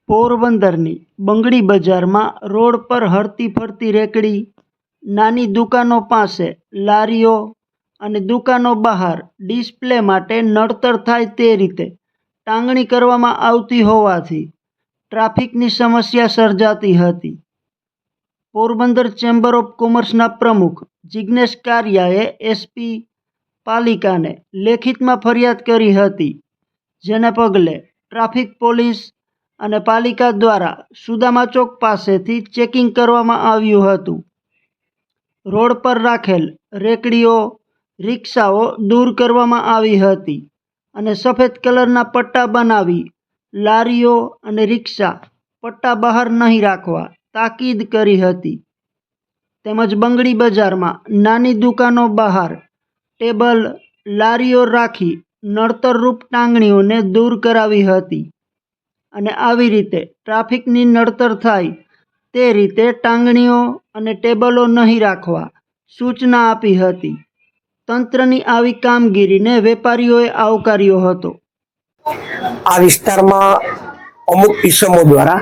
પોરબંદરની બંગડી બજારમાં રોડ પર હરતી ફરતી રેકડી, નાની દુકાનો પાસે લારીઓ અને દુકાનો બહાર ડિસ્પ્લે માટે નડતર થાય તે રીતે ટાંગણી કરવામાં આવતી હોવાથી ટ્રાફિકની સમસ્યા સર્જાતી હતી. પોરબંદર ચેમ્બર ઓફ કોમર્સના પ્રમુખ જિગ્નેશ કારિયાએ એસપી પાલિકાને લેખિતમાં ફરિયાદ કરી હતી, જેને પગલે ટ્રાફિક પોલીસ અને પાલિકા દ્વારા સુદામા ચોક પાસેથી ચેકિંગ કરવામાં આવ્યું હતું. રોડ પર રાખેલ રેકડીઓ, રિક્ષાઓ દૂર કરવામાં આવી હતી અને સફેદ કલરના પટ્ટા બનાવી લારીઓ અને રિક્ષા પટ્ટા બહાર નહીં રાખવા તાકીદ કરી હતી. તેમજ બંગડી બજારમાં નાની દુકાનો બહાર ટેબલ, લારીઓ રાખી નડતરરૂપ ટાંગણીઓને દૂર કરાવી હતી અને આવી રીતે ટ્રાફિકની નડતર થાય તે રીતે ટાંગણીઓ અને ટેબલો નહીં રાખવા સૂચના આપી હતી. તંત્રની આવી કામગીરીને વેપારીઓએ આવકાર્યો હતો. આ વિસ્તારમાં અમુક કિસ્સાઓ દ્વારા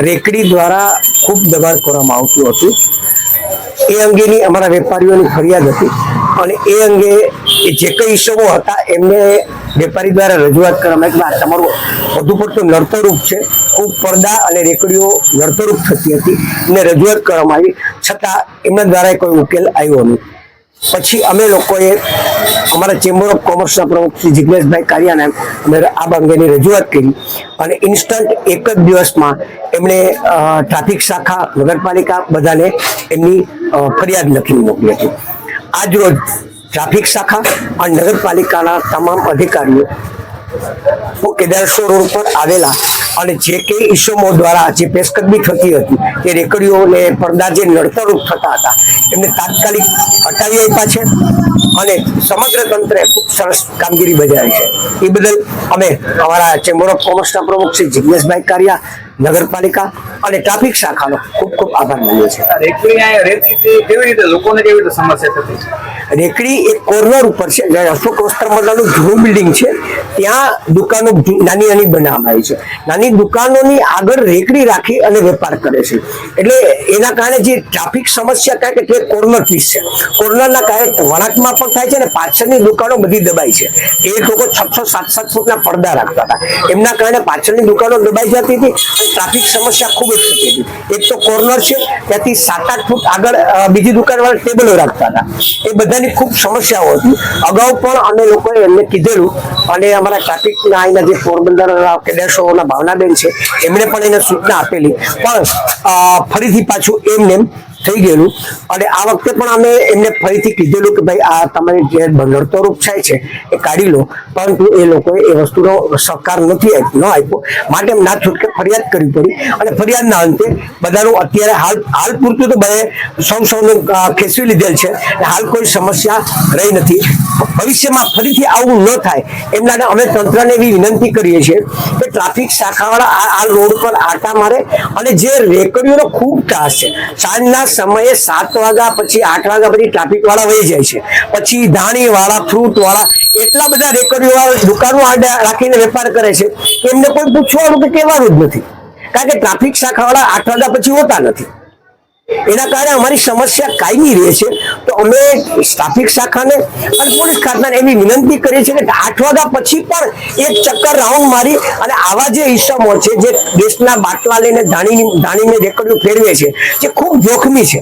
રેકડી દ્વારા ખૂબ દબાણ કરવામાં આવતું હતું. એ અંગેની અમારા વેપારીઓની ફરિયાદ હતી અને એ અંગે જે કઈ ઇસમો હતા એમને વેપારી દ્વારા રજૂઆત કરવામાં આવી કે તમારું વધુ પડતું નડતરરૂપ છે, ખૂબ પડદા અને રેકડીઓ નડતરરૂપ થતી હતી એને રજૂઆત કરવામાં આવી, છતાં એમના દ્વારા કોઈ ઉકેલ આવ્યો નહીં. પછી અમે લોકોએ અમારા ચેમ્બર ઓફ કોમર્સના પ્રમુખ શ્રી જિગ્નેશભાઈ કારિયાને અમે આ અંગેની રજૂઆત કરી અને ઇન્સ્ટન્ટ એક જ દિવસમાં એમણે ટ્રાફિક શાખા, નગરપાલિકા બધાને એમની ફરિયાદ લખીને મોકલી હતી. આજ રોજ ટ્રાફિક શાખા અને નગરપાલિકાના તમામ અધિકારીઓ કેદારશો રોડ પર આવેલા અને જે કે ઇસમો દ્વારા જે પેશકદમી થતી હતી એ રેકડીઓને પડદા જે નડતરરૂપ થતા હતા એમને તાત્કાલિક હટાવી આપ્યા છે અને સમગ્ર તંત્રે ખૂબ સરસ કામગીરી બજાવી છે. એ બદલ અમે અમારા ચેમ્બર ઓફ કોમર્સના પ્રમુખ શ્રી જિગ્નેશભાઈ કારિયા, નગરપાલિકા અને ટ્રાફિક શાખાનો ખૂબ ખૂબ આભાર માનીએ છીએ. રેકડી એક કોર્નર ઉપર છે, અશોક વસ્ત્ર મંડળનું જૂનું બિલ્ડિંગ છે, ત્યાં દુકાનો નાની નાની બનાવવામાં આવી છે. નાની દુકાનોની આગળ રેકડી રાખી અને વેપાર કરે છે, એટલે એના કારણે જે ટ્રાફિક સમસ્યા કારણ કે કોર્નર પીસ છે, કોર્નરના કારણે વળાંકમાં પણ થાય છે અને પાછળની દુકાનો બધી દબાઈ છે. એ લોકો 6-7 ફૂટના પડદા રાખતા હતા, એમના કારણે પાછળની દુકાનો દબાઈ જતી હતી અને ટ્રાફિક સમસ્યા ખૂબ જ થતી હતી. એક તો કોર્નર છે, ત્યાંથી 7-8 ફૂટ આગળ બીજી દુકાનવાળા ટેબલો રાખતા હતા. એ બધાની ખૂબ સમસ્યાઓ હતી. અગાઉ પણ અમે લોકોએ એમને કીધેલું અને અમારા ટ્રાફિકના અહીંના જે પોરબંદર કેડેશોના ભાવનાબેન છે એમણે પણ એને સૂચના આપેલી, પણ ફરીથી પાછું એમને થઈ ગયેલું અને આ વખતે પણ અમે એમને ફરીથી કીધેલું કે ભાઈ આ તમારી જે નડતરરૂપ થાય છે એ કાઢી લો, પરંતુ એ લોકોએ એ વસ્તુનો સહકાર ન આપ્યો. માટે એમ ના છૂટકે ફરિયાદ કરવી પડી અને ફરિયાદના અંતે બધાનું અત્યારે હાલ પૂરતું તો બધે સૌનું ખેંચવી લીધેલ છે. હાલ કોઈ સમસ્યા રહી નથી. ભવિષ્યમાં ફરીથી આવું ન થાય એમના અમે તંત્રને એવી વિનંતી કરીએ છીએ કે ટ્રાફિક શાખાવાળા આ રોડ પર આટા મારે અને જે રેકડીઓનો ખૂબ ત્રાસ છે, સાંજના સમયે 7 વાગ્યા પછી 8 વાગ્યા પછી ટ્રાફિક વાળા વહી જાય છે, પછી ધાણી વાળા, ફ્રૂટ વાળા એટલા બધા રેકડીઓ વાળા દુકાનો રાખીને વેપાર કરે છે કે એમને કોઈ પૂછવાનું કે કહેવાનું જ નથી, કારણ કે ટ્રાફિક શાખા વાળા 8 વાગ્યા પછી હોતા નથી. એના કારણે અમારી સમસ્યા કાયમી રહે છે. તો અમે ટ્રાફિક શાખાને અને પોલીસ ખાતાને એવી વિનંતી કરીએ છીએ કે 8 વાગ્યા પછી પણ એક ચક્કર રાઉન્ડ મારી અને આવા જે ઇસમો છે જે ગેસના બાટલા લઈને ધાણીને રેકડીઓ ફેરવે છે જે ખૂબ જોખમી છે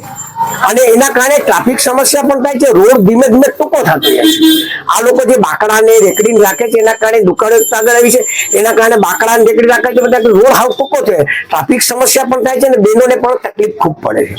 અને એના કારણે ટ્રાફિક સમસ્યા પણ થાય છે. રોડ ધીમે ધીમે ટૂંકો થતો જાય છે. આ લોકો જે બાકડાને રેકડીને રાખે છે એના કારણે દુકાનો આગળ આવી છે, એના કારણે બાકડાને રેકડી રાખે છે, બધા રોડ હાવ ટૂંકો છે, ટ્રાફિક સમસ્યા પણ થાય છે અને બહેનોને પણ તકલીફ ખૂબ પડે છે.